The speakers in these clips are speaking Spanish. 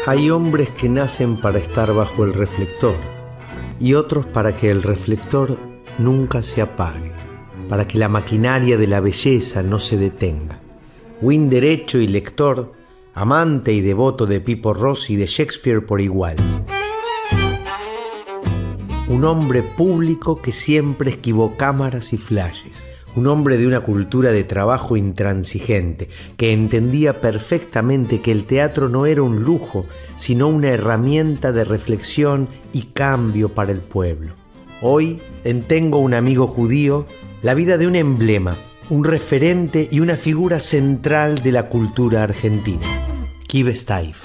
Hay hombres que nacen para estar bajo el reflector y otros para que el reflector nunca se apague, para que la maquinaria de la belleza no se detenga. Win derecho y lector, amante y devoto de Pippo Rossi y de Shakespeare por igual. Un hombre público que siempre esquivó cámaras y flashes. Un hombre de una cultura de trabajo intransigente, que entendía perfectamente que el teatro no era un lujo, sino una herramienta de reflexión y cambio para el pueblo. Hoy, en Tengo un amigo judío, la vida de un emblema, un referente y una figura central de la cultura argentina, Quibe Steiff.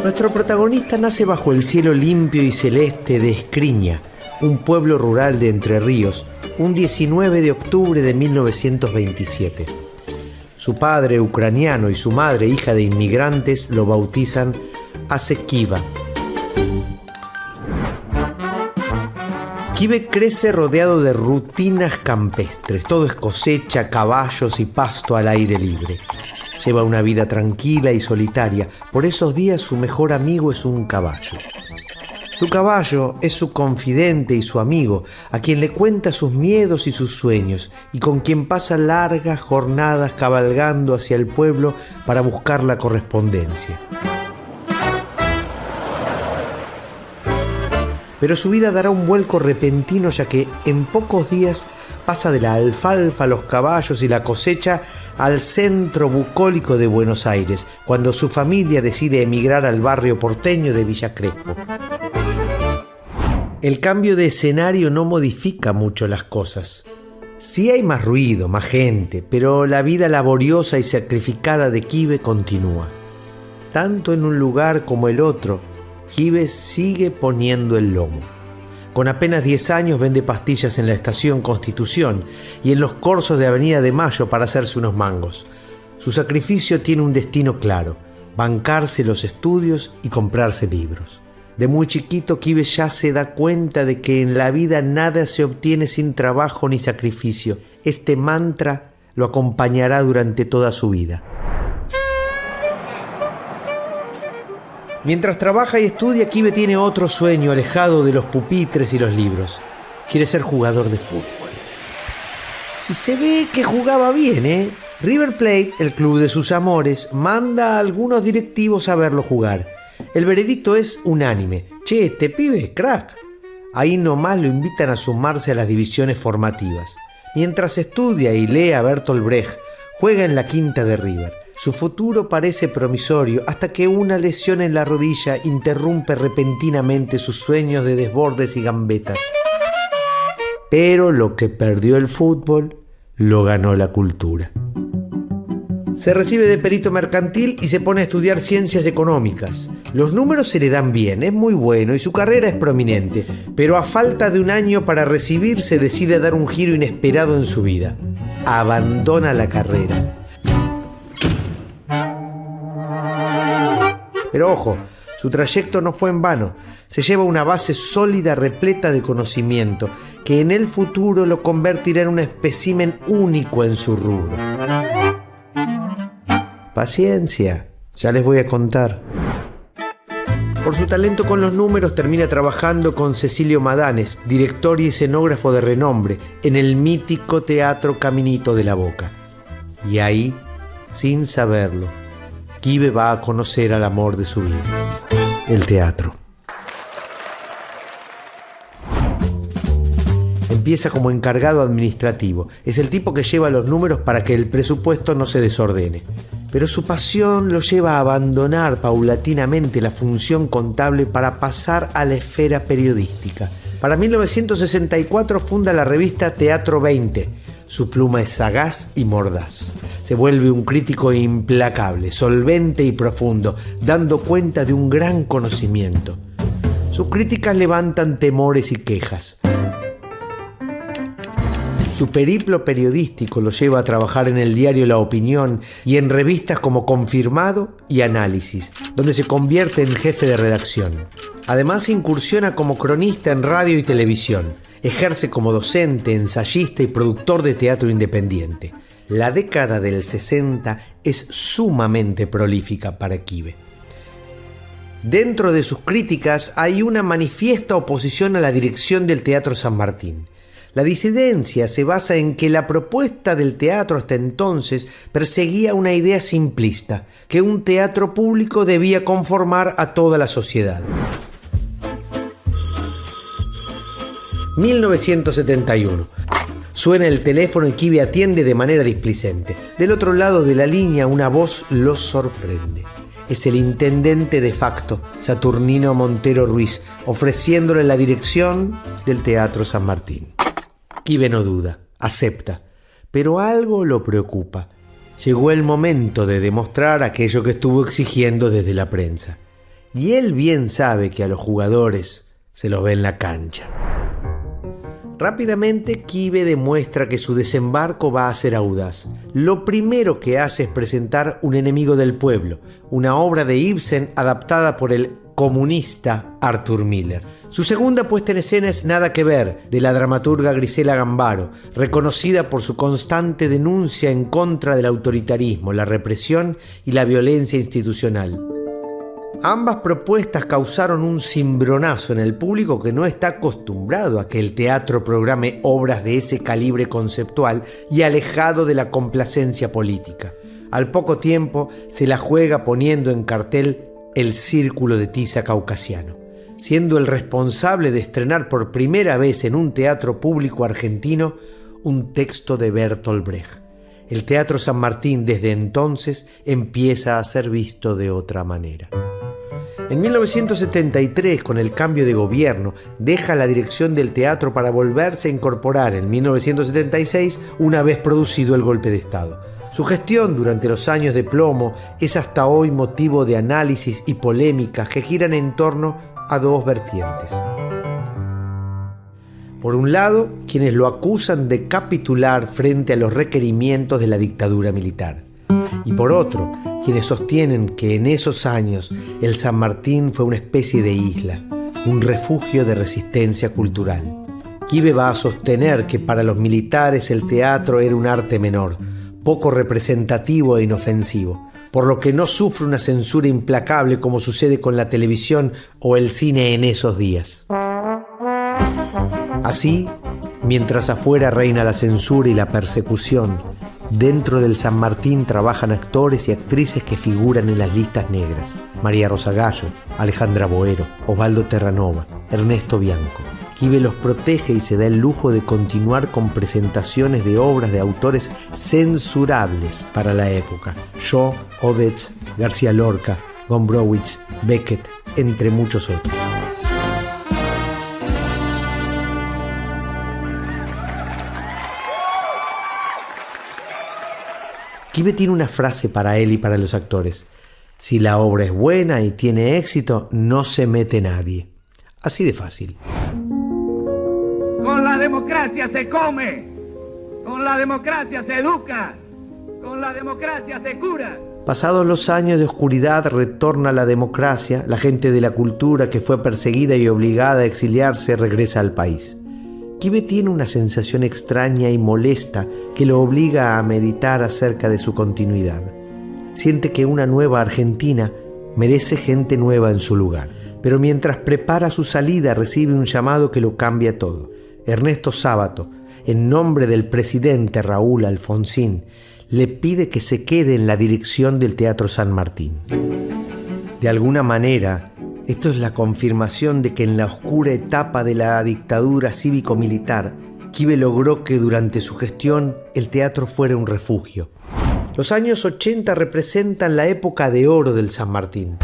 Nuestro protagonista nace bajo el cielo limpio y celeste de Escriña, un pueblo rural de Entre Ríos, un 19 de octubre de 1927. Su padre, ucraniano, y su madre, hija de inmigrantes, lo bautizan Asequiva. Quibe crece rodeado de rutinas campestres. Todo es cosecha, caballos y pasto al aire libre. Lleva una vida tranquila y solitaria. Por esos días su mejor amigo es un caballo. Su caballo es su confidente y su amigo, a quien le cuenta sus miedos y sus sueños, y con quien pasa largas jornadas cabalgando hacia el pueblo para buscar la correspondencia. Pero su vida dará un vuelco repentino, ya que en pocos días pasa de la alfalfa, los caballos y la cosecha al centro bucólico de Buenos Aires, cuando su familia decide emigrar al barrio porteño de Villa Crespo. El cambio de escenario no modifica mucho las cosas. Sí hay más ruido, más gente, pero la vida laboriosa y sacrificada de Quibe continúa. Tanto en un lugar como el otro, Quibe sigue poniendo el lomo. Con apenas 10 años vende pastillas en la estación Constitución y en los corsos de Avenida de Mayo para hacerse unos mangos. Su sacrificio tiene un destino claro: bancarse los estudios y comprarse libros. De muy chiquito, Quibe ya se da cuenta de que en la vida nada se obtiene sin trabajo ni sacrificio. Este mantra lo acompañará durante toda su vida. Mientras trabaja y estudia, Quibe tiene otro sueño alejado de los pupitres y los libros. Quiere ser jugador de fútbol. Y se ve que jugaba bien, ¿eh? River Plate, el club de sus amores, manda a algunos directivos a verlo jugar. El veredicto es unánime: che, este pibe, crack. Ahí nomás lo invitan a sumarse a las divisiones formativas. Mientras estudia y lee a Bertolt Brecht, juega en la quinta de River. Su futuro parece promisorio hasta que una lesión en la rodilla interrumpe repentinamente sus sueños de desbordes y gambetas. Pero lo que perdió el fútbol, lo ganó la cultura. Se recibe de perito mercantil y se pone a estudiar ciencias económicas. Los números se le dan bien, es muy bueno y su carrera es prominente, pero a falta de un año para recibirse decide dar un giro inesperado en su vida. Abandona la carrera. Pero ojo, su trayecto no fue en vano. Se lleva una base sólida repleta de conocimiento que en el futuro lo convertirá en un espécimen único en su rubro. Paciencia, ya les voy a contar. Por su talento con los números termina trabajando con Cecilio Madanes, director y escenógrafo de renombre, en el mítico Teatro Caminito de la Boca. Y ahí, sin saberlo, Quibe va a conocer al amor de su vida, el teatro. Empieza como encargado administrativo. Es el tipo que lleva los números para que el presupuesto no se desordene. Pero su pasión lo lleva a abandonar paulatinamente la función contable para pasar a la esfera periodística. Para 1964 funda la revista Teatro 20. Su pluma es sagaz y mordaz. Se vuelve un crítico implacable, solvente y profundo, dando cuenta de un gran conocimiento. Sus críticas levantan temores y quejas. Su periplo periodístico lo lleva a trabajar en el diario La Opinión y en revistas como Confirmado y Análisis, donde se convierte en jefe de redacción. Además, incursiona como cronista en radio y televisión. Ejerce como docente, ensayista y productor de teatro independiente. La década del 60 es sumamente prolífica para Quibe. Dentro de sus críticas hay una manifiesta oposición a la dirección del Teatro San Martín. La disidencia se basa en que la propuesta del teatro hasta entonces perseguía una idea simplista, que un teatro público debía conformar a toda la sociedad. 1971. Suena el teléfono y Quibe atiende de manera displicente. Del otro lado de la línea una voz lo sorprende. Es el intendente de facto, Saturnino Montero Ruiz, ofreciéndole la dirección del Teatro San Martín. Quibe no duda, acepta, pero algo lo preocupa. Llegó el momento de demostrar aquello que estuvo exigiendo desde la prensa. Y él bien sabe que a los jugadores se los ve en la cancha. Rápidamente Quibe demuestra que su desembarco va a ser audaz. Lo primero que hace es presentar Un enemigo del pueblo, una obra de Ibsen adaptada por el comunista Arthur Miller. Su segunda puesta en escena es Nada que ver, de la dramaturga Grisela Gambaro, reconocida por su constante denuncia en contra del autoritarismo, la represión y la violencia institucional. Ambas propuestas causaron un cimbronazo en el público que no está acostumbrado a que el teatro programe obras de ese calibre conceptual y alejado de la complacencia política. Al poco tiempo se la juega poniendo en cartel El Círculo de Tiza Caucasiano, siendo el responsable de estrenar por primera vez en un teatro público argentino un texto de Bertolt Brecht. El Teatro San Martín desde entonces empieza a ser visto de otra manera. En 1973, con el cambio de gobierno, deja la dirección del teatro para volverse a incorporar en 1976, una vez producido el golpe de Estado. Su gestión durante los años de plomo es hasta hoy motivo de análisis y polémicas que giran en torno a dos vertientes. Por un lado, quienes lo acusan de capitular frente a los requerimientos de la dictadura militar. Y por otro, quienes sostienen que en esos años el San Martín fue una especie de isla, un refugio de resistencia cultural. Quibe va a sostener que para los militares el teatro era un arte menor, poco representativo e inofensivo, por lo que no sufre una censura implacable como sucede con la televisión o el cine en esos días. Así, mientras afuera reina la censura y la persecución, dentro del San Martín trabajan actores y actrices que figuran en las listas negras. María Rosa Gallo, Alejandra Boero, Osvaldo Terranova, Ernesto Bianco. Quibe los protege y se da el lujo de continuar con presentaciones de obras de autores censurables para la época. Shaw, Odets, García Lorca, Gombrowicz, Beckett, entre muchos otros. Quibe tiene una frase para él y para los actores. Si la obra es buena y tiene éxito, no se mete nadie. Así de fácil. Con la democracia se come, con la democracia se educa, con la democracia se cura. Pasados los años de oscuridad retorna la democracia, la gente de la cultura que fue perseguida y obligada a exiliarse regresa al país. Quibe tiene una sensación extraña y molesta que lo obliga a meditar acerca de su continuidad. Siente que una nueva Argentina merece gente nueva en su lugar. Pero mientras prepara su salida recibe un llamado que lo cambia todo. Ernesto Sábato, en nombre del presidente Raúl Alfonsín, le pide que se quede en la dirección del Teatro San Martín. De alguna manera, esto es la confirmación de que en la oscura etapa de la dictadura cívico-militar, Quibe logró que durante su gestión el teatro fuera un refugio. Los años 80 representan la época de oro del San Martín.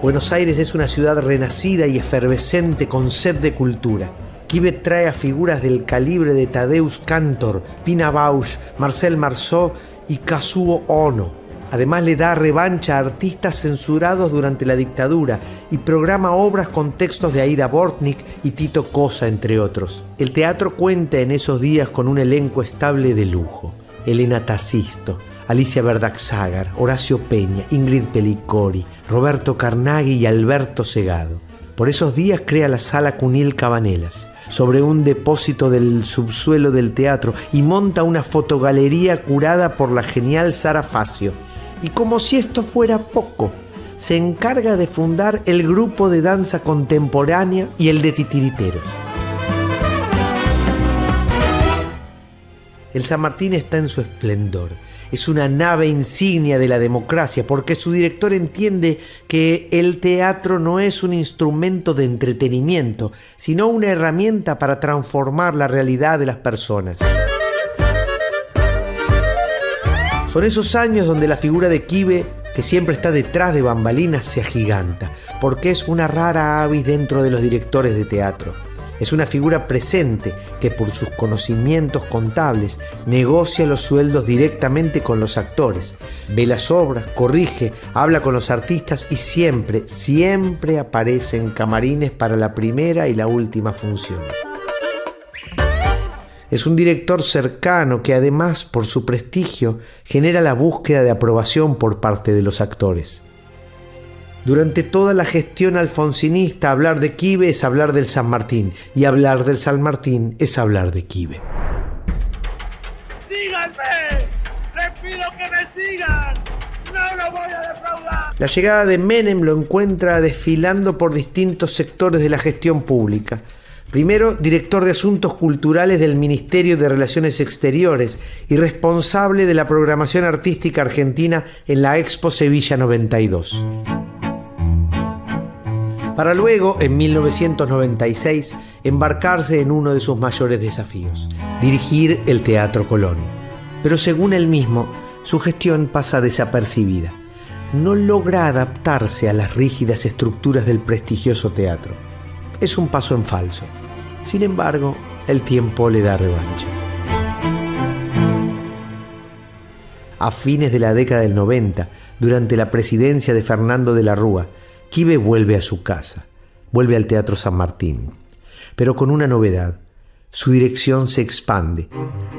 Buenos Aires es una ciudad renacida y efervescente con sed de cultura. Quibe trae a figuras del calibre de Tadeusz Kantor, Pina Bausch, Marcel Marceau y Kazuo Ono. Además le da revancha a artistas censurados durante la dictadura y programa obras con textos de Aida Bortnik y Tito Cosa, entre otros. El teatro cuenta en esos días con un elenco estable de lujo. Elena Tacisto, Alicia Verdagsagar, Horacio Peña, Ingrid Pellicori, Roberto Carnaghi y Alberto Segado. Por esos días crea la Sala Cunill Cabanelas, sobre un depósito del subsuelo del teatro, y monta una fotogalería curada por la genial Sara Facio. Y como si esto fuera poco, se encarga de fundar el grupo de danza contemporánea y el de titiriteros. El San Martín está en su esplendor. Es una nave insignia de la democracia, porque su director entiende que el teatro no es un instrumento de entretenimiento, sino una herramienta para transformar la realidad de las personas. Son esos años donde la figura de Quibe, que siempre está detrás de bambalinas, se agiganta, porque es una rara avis dentro de los directores de teatro. Es una figura presente que por sus conocimientos contables negocia los sueldos directamente con los actores, ve las obras, corrige, habla con los artistas y siempre aparece en camarines para la primera y la última función. Es un director cercano que además, por su prestigio, genera la búsqueda de aprobación por parte de los actores. Durante toda la gestión alfonsinista, hablar de Quibe es hablar del San Martín, y hablar del San Martín es hablar de Quibe. ¡Síganme! ¡Les pido que me sigan! ¡No lo voy a defraudar! La llegada de Menem lo encuentra desfilando por distintos sectores de la gestión pública. Primero, director de Asuntos Culturales del Ministerio de Relaciones Exteriores y responsable de la programación artística argentina en la Expo Sevilla 92. Para luego, en 1996, embarcarse en uno de sus mayores desafíos, dirigir el Teatro Colón. Pero según él mismo, su gestión pasa desapercibida. No logra adaptarse a las rígidas estructuras del prestigioso teatro. Es un paso en falso. Sin embargo, el tiempo le da revancha. A fines de la década del 90, durante la presidencia de Fernando de la Rúa, Quibe vuelve a su casa, vuelve al Teatro San Martín, pero con una novedad. Su dirección se expande,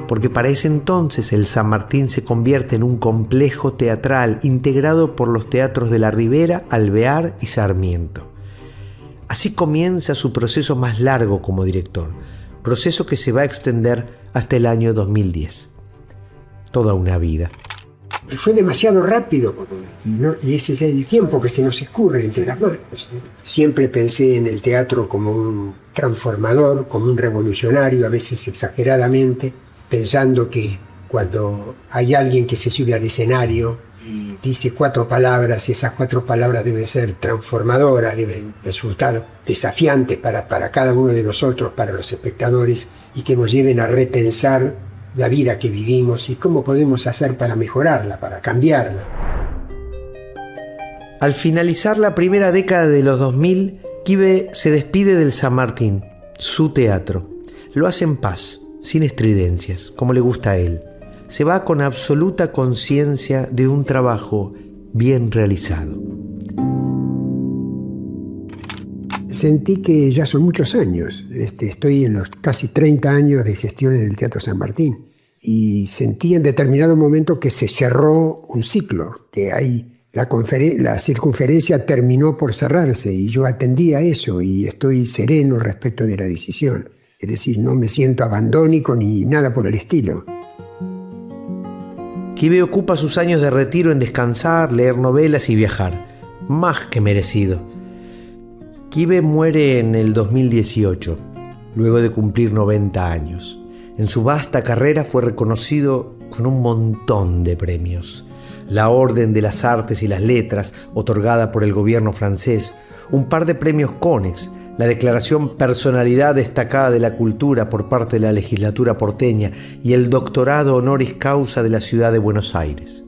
porque para ese entonces el San Martín se convierte en un complejo teatral integrado por los teatros de la Ribera, Alvear y Sarmiento. Así comienza su proceso más largo como director, proceso que se va a extender hasta el año 2010. Toda una vida. Fue demasiado rápido y ese es el tiempo que se nos escurre entre las dos. Siempre pensé en el teatro como un transformador, como un revolucionario, a veces exageradamente, pensando que cuando hay alguien que se sube al escenario y dice 4 palabras, y esas 4 palabras deben ser transformadoras, deben resultar desafiantes para cada uno de nosotros, para los espectadores, y que nos lleven a repensar la vida que vivimos y cómo podemos hacer para mejorarla, para cambiarla. Al finalizar la primera década de los 2000, Quibe se despide del San Martín, su teatro. Lo hace en paz, sin estridencias, como le gusta a él. Se va con absoluta conciencia de un trabajo bien realizado. Sentí que ya son muchos años. Estoy en los casi 30 años de gestión en el Teatro San Martín. Y sentí en determinado momento que se cerró un ciclo, que la circunferencia terminó por cerrarse, y yo atendí a eso y estoy sereno respecto de la decisión. Es decir, no me siento abandónico ni nada por el estilo. Quibe ocupa sus años de retiro en descansar, leer novelas y viajar. Más que merecido. Quibe muere en el 2018, luego de cumplir 90 años. En su vasta carrera fue reconocido con un montón de premios. La Orden de las Artes y las Letras, otorgada por el gobierno francés, un par de premios Konex, la declaración Personalidad Destacada de la Cultura por parte de la legislatura porteña y el doctorado honoris causa de la ciudad de Buenos Aires.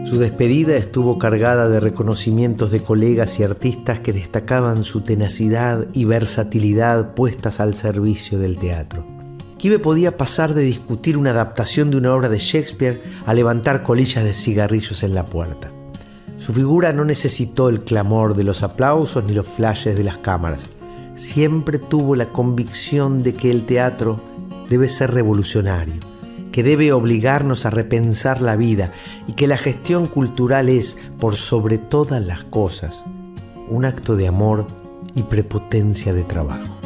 Su despedida estuvo cargada de reconocimientos de colegas y artistas que destacaban su tenacidad y versatilidad puestas al servicio del teatro. Quive podía pasar de discutir una adaptación de una obra de Shakespeare a levantar colillas de cigarrillos en la puerta. Su figura no necesitó el clamor de los aplausos ni los flashes de las cámaras. Siempre tuvo la convicción de que el teatro debe ser revolucionario, que debe obligarnos a repensar la vida y que la gestión cultural es, por sobre todas las cosas, un acto de amor y prepotencia de trabajo.